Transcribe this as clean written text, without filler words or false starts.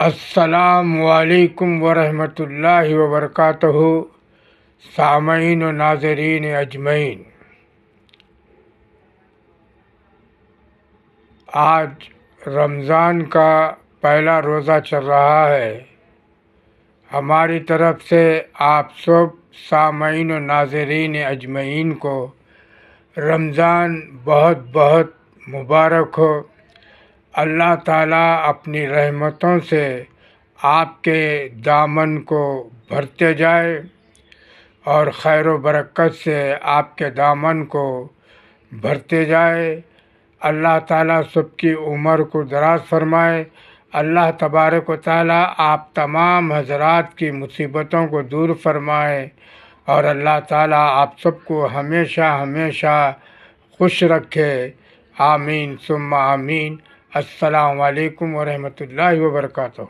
السلام علیکم ورحمۃ اللہ وبرکاتہ، سامعین و ناظرین اجمعین۔ آج رمضان کا پہلا روزہ چل رہا ہے۔ ہماری طرف سے آپ سب سامعین و ناظرین اجمعین کو رمضان بہت بہت مبارک ہو۔ اللہ تعالیٰ اپنی رحمتوں سے آپ کے دامن کو بھرتے جائے اور خیر و برکت سے آپ کے دامن کو بھرتے جائے۔ اللہ تعالیٰ سب کی عمر کو دراز فرمائے۔ اللہ تبارک و تعالیٰ آپ تمام حضرات کی مصیبتوں کو دور فرمائے، اور اللہ تعالیٰ آپ سب کو ہمیشہ ہمیشہ خوش رکھے۔ آمین ثم آمین۔ السلام علیکم ورحمۃ اللہ وبرکاتہ۔